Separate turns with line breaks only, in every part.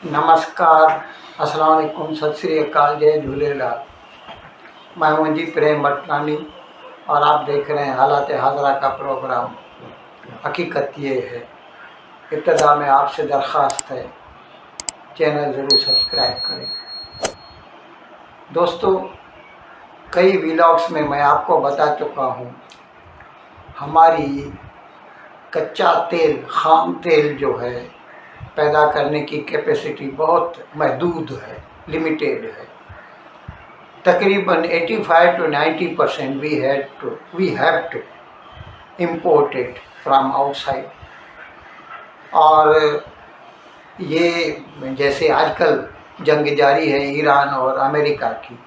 नमस्कार, अस्सलाम वालेकुम, सत श्री अकाल, जय झूलेलाल। मैं मुंजी प्रेम बटनानी और आप देख रहे हैं हालात हाजरा का प्रोग्राम। हकीकत ये है, इब्तदा में आपसे दरख्वास्त है, चैनल ज़रूर सब्सक्राइब करें। दोस्तों, कई व्लॉग्स में मैं आपको बता चुका हूँ, हमारी कच्चा तेल, खाम तेल जो है पैदा करने की कैपेसिटी बहुत महदूद है, लिमिटेड है। तकरीबन 85 to 90% we have to import it from outside. और ये जैसे आजकल जंग जारी है ईरान और अमेरिका की,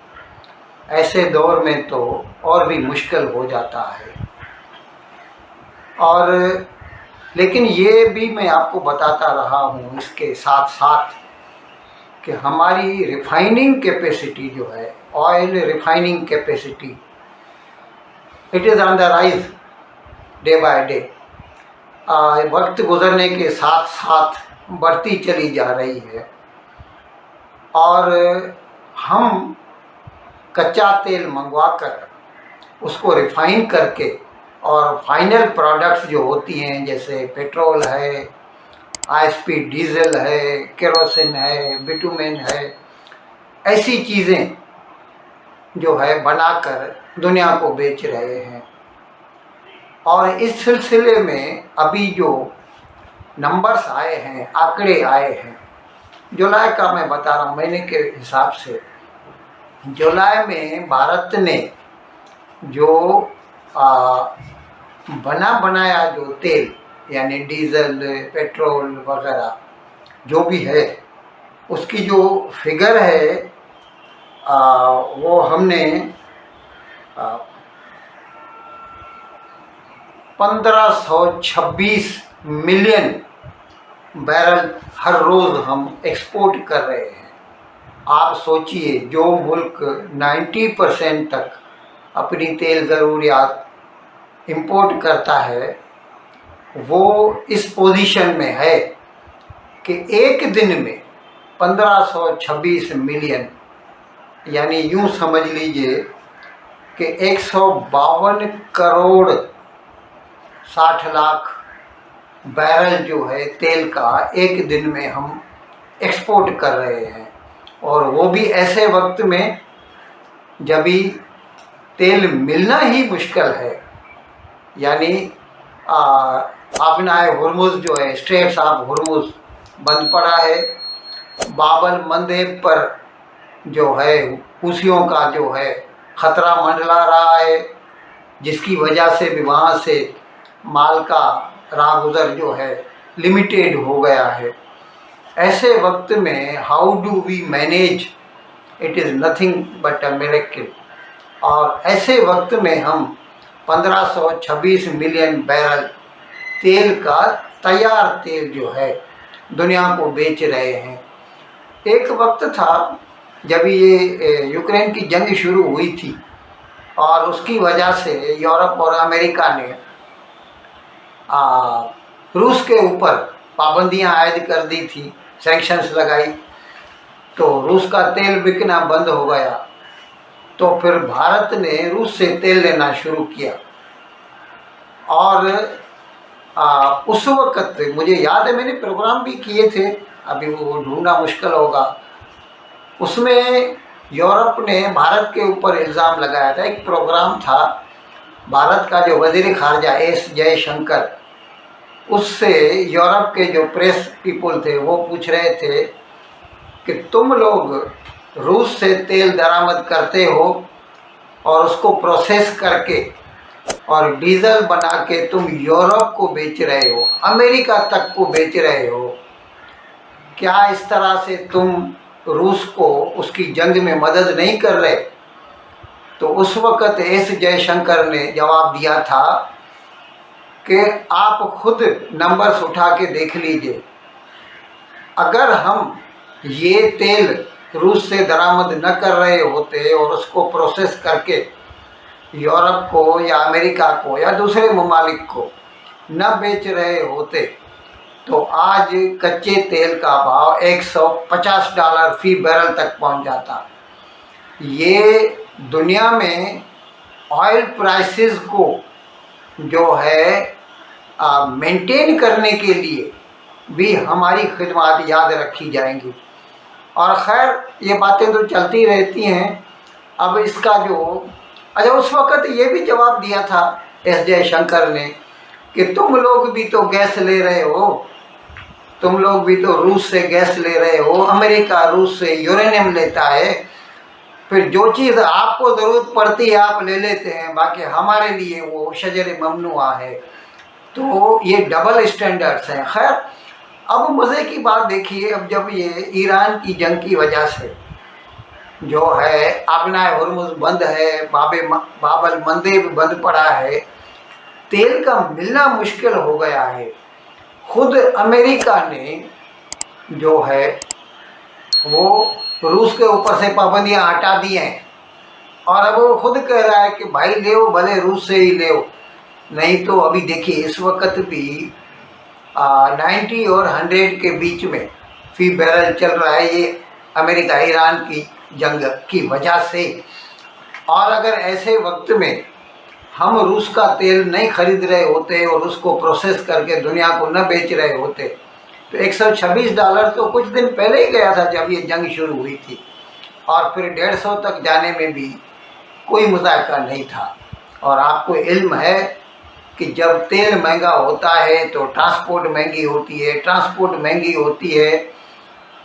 ऐसे दौर में तो और भी मुश्किल हो जाता है। और लेकिन ये भी मैं आपको बताता रहा हूँ इसके साथ साथ कि हमारी रिफाइनिंग कैपेसिटी जो है, oil refining capacity, it is on the rise day by day. वक्त गुजरने के साथ साथ बढ़ती चली जा रही है। और हम कच्चा तेल मंगवाकर उसको रिफाइन करके और फाइनल प्रोडक्ट्स जो होती हैं, जैसे पेट्रोल है, आईएसपी डीजल है, केरोसिन है, बिटुमेन है, ऐसी चीज़ें जो है बनाकर दुनिया को बेच रहे हैं। और इस सिलसिले में अभी जो नंबर्स आए हैं, आंकड़े आए हैं, जुलाई का मैं बता रहा हूँ, महीने के हिसाब से जुलाई में भारत ने जो बना बनाया जो तेल, यानी डीजल, पेट्रोल वगैरह जो भी है, उसकी जो फिगर है वो हमने 1526 मिलियन बैरल हर रोज़ हम एक्सपोर्ट कर रहे हैं। आप सोचिए, जो मुल्क 90% तक अपनी तेल ज़रूरियात इंपोर्ट करता है, वो इस पोजीशन में है कि एक दिन में 1526 मिलियन, यानी यूँ समझ लीजिए कि 152 करोड़ 60 लाख बैरल जो है तेल का एक दिन में हम एक्सपोर्ट कर रहे हैं। और वो भी ऐसे वक्त में जब भी तेल मिलना ही मुश्किल है, यानी आपनाए हुर्मुज़ जो है, स्ट्रेट्स ऑफ हुर्मुज़ बंद पड़ा है। बाबल मंदेब पर जो है हुसियों का जो है ख़तरा मंडला रहा है, जिसकी वजह से भी वहाँ से माल का राहगुज़र जो है लिमिटेड हो गया है। ऐसे वक्त में how do we manage, it is nothing but a miracle. और ऐसे वक्त में हम 1526 मिलियन बैरल तेल का, तैयार तेल जो है, दुनिया को बेच रहे हैं। एक वक्त था जब ये यूक्रेन की जंग शुरू हुई थी और उसकी वजह से यूरोप और अमेरिका ने रूस के ऊपर पाबंदियां आयद कर दी थी, सैंक्शंस लगाई, तो रूस का तेल बिकना बंद हो गया। तो फिर भारत ने रूस से तेल लेना शुरू किया। और उस वक़्त मुझे याद है, मैंने प्रोग्राम भी किए थे, अभी वो ढूंढना मुश्किल होगा। उसमें यूरोप ने भारत के ऊपर इल्ज़ाम लगाया था। एक प्रोग्राम था, भारत का जो वज़ीर ख़ारजा एस जयशंकर, उससे यूरोप के जो प्रेस पीपल थे वो पूछ रहे थे कि तुम लोग रूस से तेल दरामद करते हो और उसको प्रोसेस करके और डीजल बना के तुम यूरोप को बेच रहे हो, अमेरिका तक को बेच रहे हो, क्या इस तरह से तुम रूस को उसकी जंग में मदद नहीं कर रहे? तो उस वक़्त एस जयशंकर ने जवाब दिया था कि आप खुद नंबर्स उठा के देख लीजिए, अगर हम ये तेल रूस से दरामद न कर रहे होते और उसको प्रोसेस करके यूरोप को या अमेरिका को या दूसरे ममालिक को न बेच रहे होते, तो आज कच्चे तेल का भाव $150 फी बैरल तक पहुंच जाता। ये दुनिया में ऑयल प्राइसेस को जो है मेंटेन करने के लिए भी हमारी खिदमत याद रखी जाएंगी। और खैर ये बातें तो चलती रहती हैं। अब इसका जो अच्छा, उस वक़्त ये भी जवाब दिया था एस जयशंकर ने कि तुम लोग भी तो गैस ले रहे हो, तुम लोग भी तो रूस से गैस ले रहे हो, अमेरिका रूस से यूरेनियम लेता है, फिर जो चीज़ आपको ज़रूरत पड़ती है आप ले लेते हैं, बाकी हमारे लिए वो शजर ममनुआ है। तो ये डबल स्टैंडर्ड्स हैं। खैर अब मज़े की बात देखिए, अब जब ये ईरान की जंग की वजह से जो है आबनाए हुर्मुज़ बंद है, बाबल मंदेब बंद पड़ा है, तेल का मिलना मुश्किल हो गया है। खुद अमेरिका ने जो है वो रूस के ऊपर से पाबंदियां हटा दी हैं, और अब वो खुद कह रहा है कि भाई ले भले रूस से ही ले, नहीं तो अभी देखिए इस वक्त भी 90 और 100 के बीच में फी बैरल चल रहा है, ये अमेरिका ईरान की जंग की वजह से। और अगर ऐसे वक्त में हम रूस का तेल नहीं खरीद रहे होते और उसको प्रोसेस करके दुनिया को न बेच रहे होते तो $126 तो कुछ दिन पहले ही गया था जब ये जंग शुरू हुई थी, और फिर 150 तक जाने में भी कोई मुज़ायका नहीं था। और आपको इल्म है कि जब तेल महंगा होता है तो ट्रांसपोर्ट महंगी होती है, ट्रांसपोर्ट महंगी होती है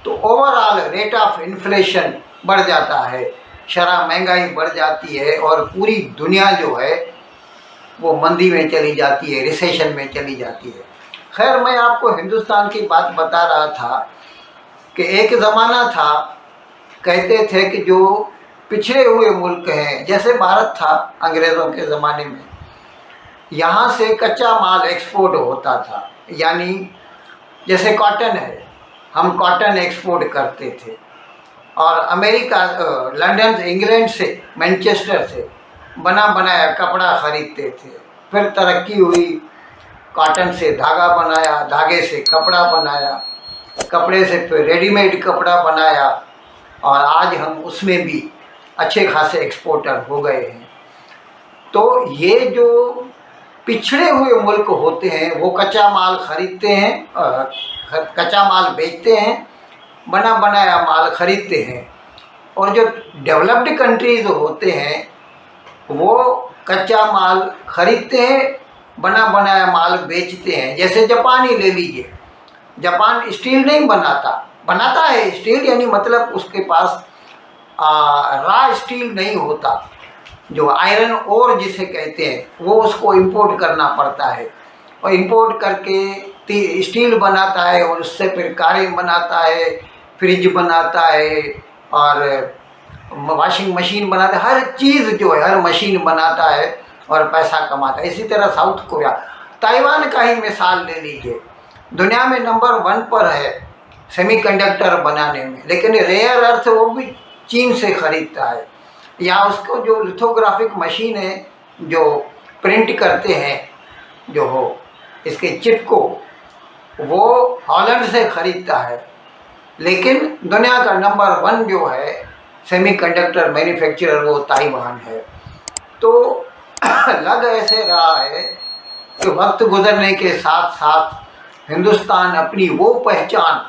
तो ओवरऑल रेट ऑफ इन्फ्लेशन बढ़ जाता है, शरह महंगाई बढ़ जाती है और पूरी दुनिया जो है वो मंदी में चली जाती है, रिसेशन में चली जाती है। खैर मैं आपको हिंदुस्तान की बात बता रहा था कि एक ज़माना था, कहते थे कि जो पिछड़े हुए मुल्क हैं, जैसे भारत था अंग्रेज़ों के ज़माने में, यहाँ से कच्चा माल एक्सपोर्ट होता था, यानी जैसे कॉटन है, हम कॉटन एक्सपोर्ट करते थे, और अमेरिका लंदन इंग्लैंड से मैनचेस्टर से बना बनाया कपड़ा ख़रीदते थे। फिर तरक्की हुई, कॉटन से धागा बनाया, धागे से कपड़ा बनाया, कपड़े से फिर रेडीमेड कपड़ा बनाया, और आज हम उसमें भी अच्छे खासे एक्सपोर्टर हो गए हैं। तो ये जो पिछड़े हुए मुल्क होते हैं वो कच्चा माल खरीदते हैं, कच्चा माल बेचते हैं, बना बनाया माल खरीदते हैं, और जो डेवलप्ड कंट्रीज़ होते हैं वो कच्चा माल खरीदते हैं, बना बनाया माल बेचते हैं। जैसे जापान ही ले लीजिए, जापान स्टील नहीं बनाता है स्टील, यानी मतलब उसके पास रॉ स्टील नहीं होता, जो आयरन ओर जिसे कहते हैं वो उसको इंपोर्ट करना पड़ता है, और इंपोर्ट करके स्टील बनाता है और उससे फिर कारें बनाता है, फ्रिज बनाता है, और वॉशिंग मशीन बनाता है, हर चीज़ जो है हर मशीन बनाता है और पैसा कमाता है। इसी तरह साउथ कोरिया, ताइवान का ही मिसाल ले लीजिए, दुनिया में नंबर 1 पर है सेमीकंडक्टर बनाने में, लेकिन रेयर अर्थ वो भी चीन से ख़रीदता है। या उसको जो लिथोग्राफिक मशीन है जो प्रिंट करते हैं जो हो इसके चिप को, वो हॉलैंड से ख़रीदता है। लेकिन दुनिया का नंबर 1 जो है सेमीकंडक्टर मैन्युफैक्चरर वो ताइवान है। तो लग ऐसे रहा है कि वक्त गुजरने के साथ साथ हिंदुस्तान अपनी वो पहचान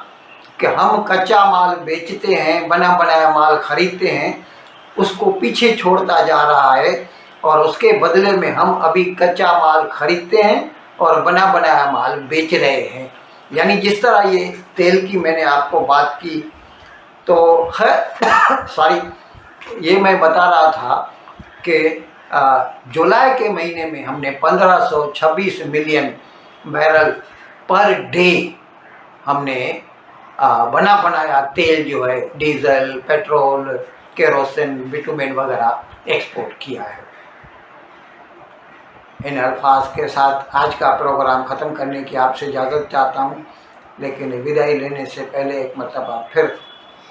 कि हम कच्चा माल बेचते हैं, बना बनाया माल ख़रीदते हैं, उसको पीछे छोड़ता जा रहा है, और उसके बदले में हम अभी कच्चा माल खरीदते हैं और बना बनाया माल बेच रहे हैं। यानी जिस तरह ये तेल की मैंने आपको बात की, तो खैर सॉरी, ये मैं बता रहा था कि जुलाई के महीने में हमने 1526 मिलियन बैरल पर डे हमने बना बनाया तेल जो है, डीजल, पेट्रोल, केरोसिन, बिटुमेन वगैरह एक्सपोर्ट किया है। इन अल्फाज के साथ आज का प्रोग्राम ख़त्म करने की आपसे इजाज़त चाहता हूँ, लेकिन विदाई लेने से पहले एक मरतबा फिर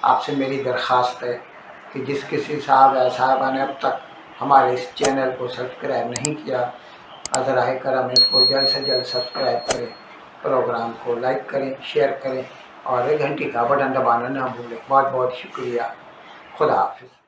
आपसे मेरी दरख्वास्त है कि जिस किसी साहब या साहबा ने अब तक हमारे इस चैनल को सब्सक्राइब नहीं किया, अज़राए करम इसको जल्द से जल्द सब्सक्राइब करें। प्रोग्राम को लाइक करें, शेयर करें और घंटी का बटन दबाना ना भूलें। बहुत बहुत शुक्रिया। खुदा हाफिज़।